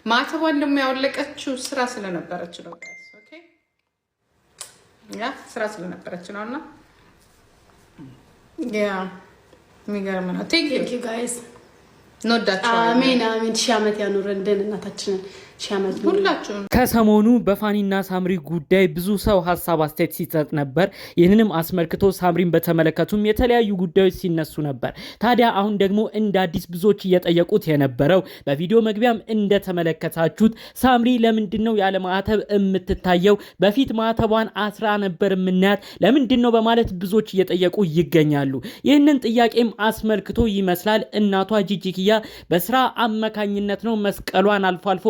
ማተቧን ደግሞ ያወለቀችው ስራ ስለነበረች ነው ጋይስ። ኦኬ ያ ስራ ስለነበረች ነውና ያ የሚገርም ነው። ቴንክ ዩ ጋይስ እንወዳችኋለን። አሜን አሜን። ሺህ ዓመት ያኑረን እናታችንን። ከሰሞኑ በፋኒና ሳምሪ ጉዳይ ብዙ ሰው ሀሳብ አስተያየት ሲሰጥ ነበር። ይህንንም አስመልክቶ ሳምሪን በተመለከቱም የተለያዩ ጉዳዮች ሲነሱ ነበር። ታዲያ አሁን ደግሞ እንደ አዲስ ብዙዎች እየጠየቁት የነበረው በቪዲዮ መግቢያም እንደተመለከታችሁት ሳምሪ ለምንድነው ያለ ማዕተብ የምትታየው? በፊት ማዕተቧን አስራ ነበር የምናያት ለምንድነው ነው በማለት ብዙዎች እየጠየቁ ይገኛሉ። ይህንን ጥያቄም አስመልክቶ ይመስላል እናቷ ጂጂኪያ በስራ አመካኝነት ነው መስቀሏን አልፎ አልፎ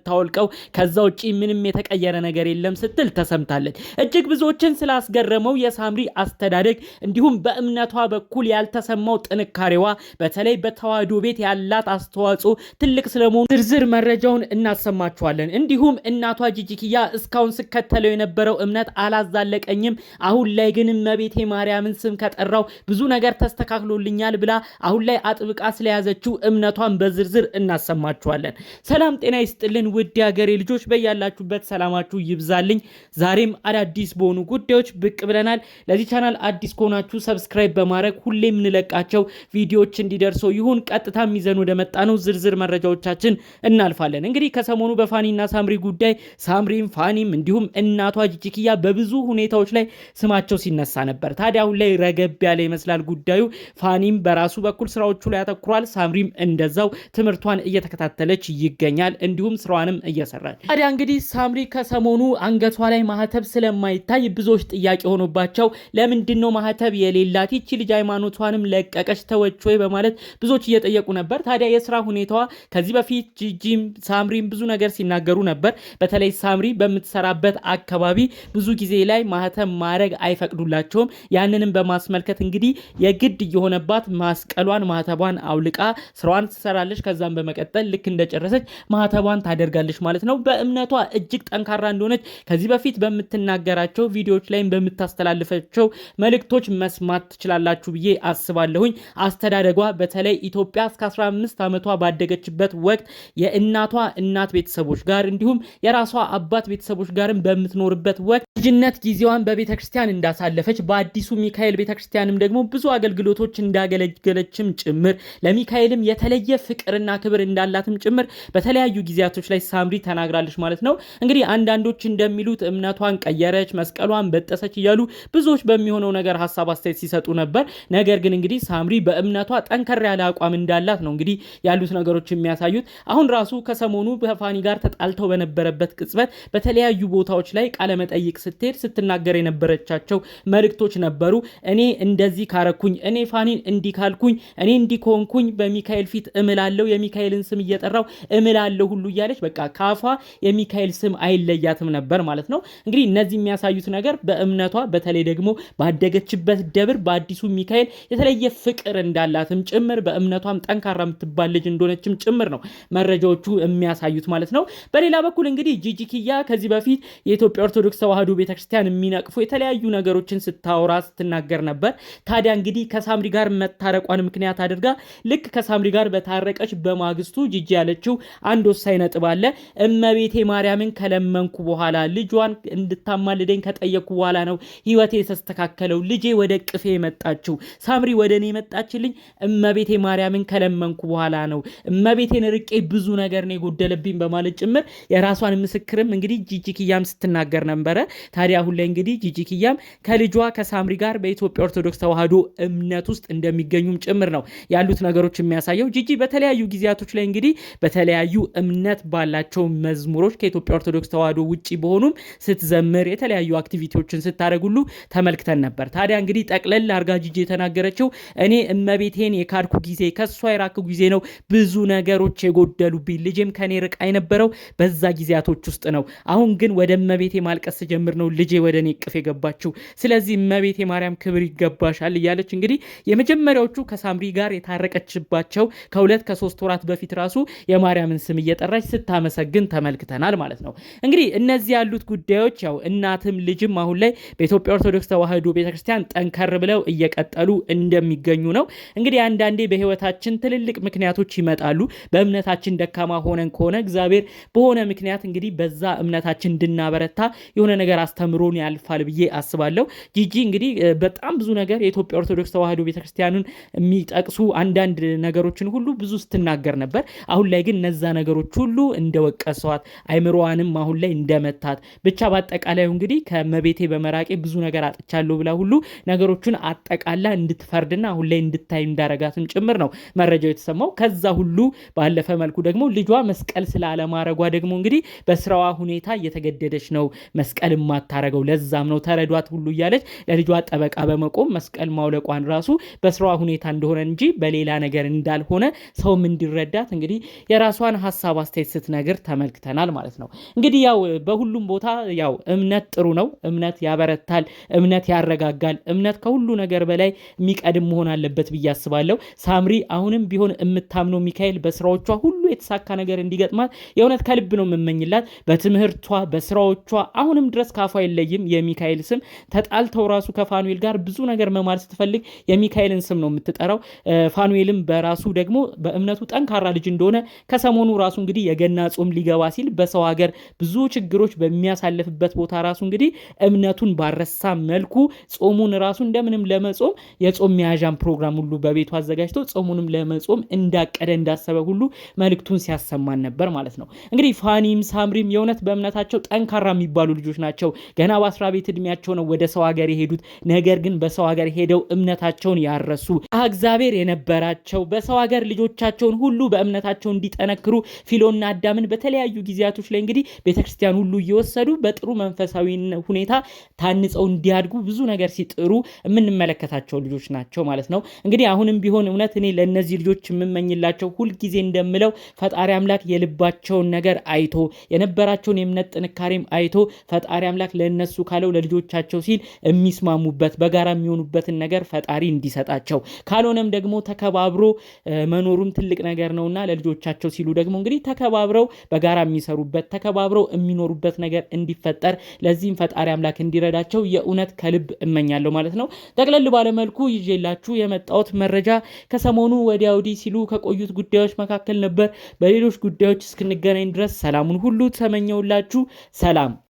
ታውልቀው ከዛ ውጪ ምንም የተቀየረ ነገር የለም ስትል ተሰምታለች። እጅግ ብዙዎችን ስላስገረመው የሳምሪ አስተዳደግ እንዲሁም በእምነቷ በኩል ያልተሰማው ጥንካሬዋ በተለይ በተዋህዶ ቤት ያላት አስተዋጽኦ ትልቅ ስለመሆኑ ዝርዝር መረጃውን እናሰማችኋለን። እንዲሁም እናቷ ጂጂኪያ እስካሁን ስከተለው የነበረው እምነት አላዛለቀኝም፣ አሁን ላይ ግን እመቤቴ ማርያምን ስም ከጠራው ብዙ ነገር ተስተካክሎልኛል ብላ አሁን ላይ አጥብቃ ስለያዘችው እምነቷን በዝርዝር እናሰማችኋለን። ሰላም ጤና ይስጥልን ውድ ሀገሬ ልጆች በያላችሁበት ሰላማችሁ ይብዛልኝ። ዛሬም አዳዲስ በሆኑ ጉዳዮች ብቅ ብለናል። ለዚህ ቻናል አዲስ ከሆናችሁ ሰብስክራይብ በማድረግ ሁሌም እንለቃቸው ቪዲዮዎች እንዲደርሰው ይሁን። ቀጥታ ይዘን ወደ መጣነው ዝርዝር መረጃዎቻችን እናልፋለን። እንግዲህ ከሰሞኑ በፋኒና ሳምሪ ጉዳይ ሳምሪም ፋኒም እንዲሁም እናቷ ጂጂኪያ በብዙ ሁኔታዎች ላይ ስማቸው ሲነሳ ነበር። ታዲያ አሁን ላይ ረገብ ያለ ይመስላል ጉዳዩ። ፋኒም በራሱ በኩል ስራዎቹ ላይ ያተኩራል፣ ሳምሪም እንደዛው ትምህርቷን እየተከታተለች ይገኛል። እንዲሁም ስራዋንም እየሰራች ታዲያ እንግዲህ ሳምሪ ከሰሞኑ አንገቷ ላይ ማህተብ ስለማይታይ ብዙዎች ጥያቄ ሆኖባቸው ለምንድነው ማህተብ የሌላት ይቺ ልጅ ሃይማኖቷንም ለቀቀች ተወች ወይ በማለት ብዙዎች እየጠየቁ ነበር። ታዲያ የስራ ሁኔታዋ ከዚህ በፊት ጂጂም ሳምሪም ብዙ ነገር ሲናገሩ ነበር። በተለይ ሳምሪ በምትሰራበት አካባቢ ብዙ ጊዜ ላይ ማህተብ ማድረግ አይፈቅዱላቸውም። ያንንም በማስመልከት እንግዲህ የግድ እየሆነባት ማስቀሏን ማህተቧን አውልቃ ስራዋን ትሰራለች። ከዛም በመቀጠል ልክ እንደጨረሰች ማህተቧን ታደርጋለች ማለት ነው። በእምነቷ እጅግ ጠንካራ እንደሆነች ከዚህ በፊት በምትናገራቸው ቪዲዮዎች ላይ በምታስተላልፈቸው መልእክቶች መስማት ትችላላችሁ ብዬ አስባለሁኝ። አስተዳደጓ በተለይ ኢትዮጵያ እስከ 15 ዓመቷ ባደገችበት ወቅት የእናቷ እናት ቤተሰቦች ጋር እንዲሁም የራሷ አባት ቤተሰቦች ጋርም በምትኖርበት ወቅት ልጅነት ጊዜዋን በቤተክርስቲያን እንዳሳለፈች በአዲሱ ሚካኤል ቤተክርስቲያንም ደግሞ ብዙ አገልግሎቶች እንዳገለገለችም ጭምር ለሚካኤልም የተለየ ፍቅርና ክብር እንዳላትም ጭምር በተለያዩ ጊዜያቶች ላይ ሳምሪ ተናግራለች ማለት ነው። እንግዲህ አንዳንዶች እንደሚሉት እምነቷን ቀየረች፣ መስቀሏን በጠሰች እያሉ ብዙዎች በሚሆነው ነገር ሐሳብ አስተያየት ሲሰጡ ነበር። ነገር ግን እንግዲህ ሳምሪ በእምነቷ ጠንከር ያለ አቋም እንዳላት ነው እንግዲህ ያሉት ነገሮች የሚያሳዩት። አሁን ራሱ ከሰሞኑ በፋኒ ጋር ተጣልተው በነበረበት ቅጽበት በተለያዩ ቦታዎች ላይ ቃለ መጠይቅ ስትሄድ ስትናገር የነበረቻቸው መልእክቶች ነበሩ። እኔ እንደዚህ ካረኩኝ፣ እኔ ፋኒን እንዲህ ካልኩኝ፣ እኔ እንዲህ ከሆንኩኝ በሚካኤል ፊት እምላለሁ፣ የሚካኤልን ስም እየጠራው እምላለሁ ሁሉ እያለች በቃ ካፏ የሚካኤል ስም አይለያትም ነበር ማለት ነው። እንግዲህ እነዚህ የሚያሳዩት ነገር በእምነቷ በተለይ ደግሞ ባደገችበት ደብር በአዲሱ ሚካኤል የተለየ ፍቅር እንዳላትም ጭምር በእምነቷም ጠንካራ የምትባል ልጅ እንደሆነችም ጭምር ነው መረጃዎቹ የሚያሳዩት ማለት ነው። በሌላ በኩል እንግዲህ ጂጂኪያ ከዚህ በፊት የኢትዮጵያ ኦርቶዶክስ ተዋህዶ ቤተክርስቲያን የሚነቅፉ የተለያዩ ነገሮችን ስታወራ ስትናገር ነበር። ታዲያ እንግዲህ ከሳምሪ ጋር መታረቋን ምክንያት አድርጋ ልክ ከሳምሪ ጋር በታረቀች በማግስቱ ጂጂ ያለችው አንድ ወሳኝ ነጥብ አለ። እመቤቴ ማርያምን ከለመንኩ በኋላ ልጇን እንድታማልደኝ ከጠየቅኩ በኋላ ነው ህይወቴ የተስተካከለው፣ ልጄ ወደ ቅፌ የመጣችው ሳምሪ ወደ እኔ የመጣችልኝ እመቤቴ ማርያምን ከለመንኩ በኋላ ነው። እመቤቴን ርቄ ብዙ ነገር ነው የጎደለብኝ በማለት ጭምር የራሷን ምስክርም እንግዲህ ጂጂኪያም ስትናገር ነበረ። ታዲያ አሁን ላይ እንግዲህ ጂጂኪያም ከልጇ ከሳምሪ ጋር በኢትዮጵያ ኦርቶዶክስ ተዋህዶ እምነት ውስጥ እንደሚገኙም ጭምር ነው ያሉት ነገሮች የሚያሳየው። ጂጂ በተለያዩ ጊዜያቶች ላይ እንግዲህ በተለያዩ እምነት ባላቸው መዝሙሮች ከኢትዮጵያ ኦርቶዶክስ ተዋህዶ ውጪ በሆኑም ስትዘምር የተለያዩ አክቲቪቲዎችን ስታደርግ ሁሉ ተመልክተን ነበር። ታዲያ እንግዲህ ጠቅለል አርጋ ጂጂ የተናገረችው እኔ እመቤቴን የካድኩ ጊዜ ከሷ የራኩ ጊዜ ነው ብዙ ነገሮች የጎደሉብኝ፣ ልጄም ከኔ ርቃ የነበረው በዛ ጊዜያቶች ውስጥ ነው። አሁን ግን ወደ እመቤቴ ማልቀስ ጀምር ነው ልጄ ወደ እኔ ቅፍ የገባችው። ስለዚህ እመቤቴ ማርያም ክብር ይገባሻል እያለች እንግዲህ የመጀመሪያዎቹ ከሳምሪ ጋር የታረቀችባቸው ከ2-3 ወራት በፊት ራሱ የማርያምን ስም እየጠራች ስታመሰግን ተመልክተናል ማለት ነው። እንግዲህ እነዚህ ያሉት ጉዳዮች ያው እናትም ልጅም አሁን ላይ በኢትዮጵያ ኦርቶዶክስ ተዋሕዶ ቤተክርስቲያን ጠንከር ብለው እየቀጠሉ እንደሚገኙ ነው። እንግዲህ አንዳንዴ በህይወታችን ትልልቅ ምክንያቶች ይመጣሉ። በእምነታችን ደካማ ሆነን ከሆነ እግዚአብሔር በሆነ ምክንያት እንግዲህ በዛ እምነታችን እንድናበረታ የሆነ ነገር አስተምሮን ያልፋል ብዬ አስባለሁ። ጂጂ እንግዲህ በጣም ብዙ ነገር የኢትዮጵያ ኦርቶዶክስ ተዋሕዶ ቤተክርስቲያኑን የሚጠቅሱ አንዳንድ ነገሮችን ሁሉ ብዙ ስትናገር ነበር። አሁን ላይ ግን እነዛ ነገሮች ሁሉ እንደወቀሷት አይምሮዋንም አሁን ላይ እንደመታት ብቻ በአጠቃላይ እንግዲህ ከመቤቴ በመራቄ ብዙ ነገር አጥቻለሁ ብላ ሁሉ ነገሮችን አጠቃላ እንድትፈርድና አሁን ላይ እንድታይ እንዳረጋትም ጭምር ነው መረጃው የተሰማው። ከዛ ሁሉ ባለፈ መልኩ ደግሞ ልጇ መስቀል ስላለማረጓ ደግሞ እንግዲህ በስራዋ ሁኔታ እየተገደደች ነው መስቀል የማታረገው ለዛም ነው ተረዷት ሁሉ እያለች ለልጇ ጠበቃ በመቆም መስቀል ማውለቋን ራሱ በስራዋ ሁኔታ እንደሆነ እንጂ በሌላ ነገር እንዳልሆነ ሰውም እንዲረዳት እንግዲህ የራሷን ሐሳብ አስተያየት ስትነግር ተመልክተናል ማለት ነው። እንግዲህ ያው በሁሉም ቦታ ያው እምነት ጥሩ ነው፣ እምነት ያበረታል፣ እምነት ያረጋጋል፣ እምነት ከሁሉ ነገር በላይ የሚቀድም መሆን አለበት ብዬ አስባለሁ። ሳምሪ አሁንም ቢሆን የምታምነው ሚካኤል በስራዎቿ ሁሉ የተሳካ ነገር እንዲገጥማት የእውነት ከልብ ነው የምመኝላት። በትምህርቷ በስራዎቿ አሁንም ድረስ ካፏ አይለይም የሚካኤል ስም። ተጣልተው ራሱ ከፋኑኤል ጋር ብዙ ነገር መማር ስትፈልግ የሚካኤልን ስም ነው የምትጠራው። ፋኑኤልም በራሱ ደግሞ በእምነቱ ጠንካራ ልጅ እንደሆነ ከሰሞኑ ራሱ እንግዲህ የገና ጾም ሊገባ ሲል በሰው ሀገር ብዙ ችግሮች በሚያሳልፍበት ቦታ ራሱ እንግዲህ እምነቱን ባረሳ መልኩ ጾሙን ራሱ እንደምንም ለመጾም የጾም መያዣን ፕሮግራም ሁሉ በቤቱ አዘጋጅቶ ጾሙንም ለመጾም እንዳቀደ እንዳሰበ ሁሉ መልእክቱን ሲያሰማን ነበር ማለት ነው። እንግዲህ ፋኒም ሳምሪም የእውነት በእምነታቸው ጠንካራ የሚባሉ ልጆች ናቸው። ገና በ10 ቤት እድሜያቸው ነው ወደ ሰው ሀገር የሄዱት። ነገር ግን በሰው ሀገር ሄደው እምነታቸውን ያረሱ እግዚአብሔር የነበራቸው በሰው ሀገር ልጆቻቸውን ሁሉ በእምነታቸው እንዲጠነክሩ ፊሎና አዳምን በተለያዩ ጊዜያቶች ላይ እንግዲህ ቤተክርስቲያን ሁሉ እየወሰዱ በጥሩ መንፈሳዊ ሁኔታ ታንጸው እንዲያድጉ ብዙ ነገር ሲጥሩ የምንመለከታቸው ልጆች ናቸው ማለት ነው። እንግዲህ አሁንም ቢሆን እውነት እኔ ለእነዚህ ልጆች የምመኝላቸው ሁልጊዜ እንደምለው ፈጣሪ አምላክ የልባቸውን ነገር አይቶ የነበራቸውን የእምነት ጥንካሬም አይቶ ፈጣሪ አምላክ ለእነሱ ካለው ለልጆቻቸው ሲል የሚስማሙበት በጋራ የሚሆኑበትን ነገር ፈጣሪ እንዲሰጣቸው፣ ካልሆነም ደግሞ ተከባብሮ መኖሩም ትልቅ ነገር ነውና ለልጆቻቸው ሲሉ ደግሞ እንግዲህ ተከባብረው በጋራ የሚሰሩበት ተከባብረው የሚኖሩበት ነገር እንዲፈጠር ለዚህም ፈጣሪ አምላክ እንዲረዳቸው የእውነት ከልብ እመኛለሁ ማለት ነው። ጠቅለል ባለመልኩ ይዤላችሁ የመጣሁት መረጃ ከሰሞኑ ወዲያ ወዲህ ሲሉ ከቆዩት ጉዳዮች መካከል ነበር። በሌሎች ጉዳዮች እስክንገናኝ ድረስ ሰላሙን ሁሉ ተመኘውላችሁ። ሰላም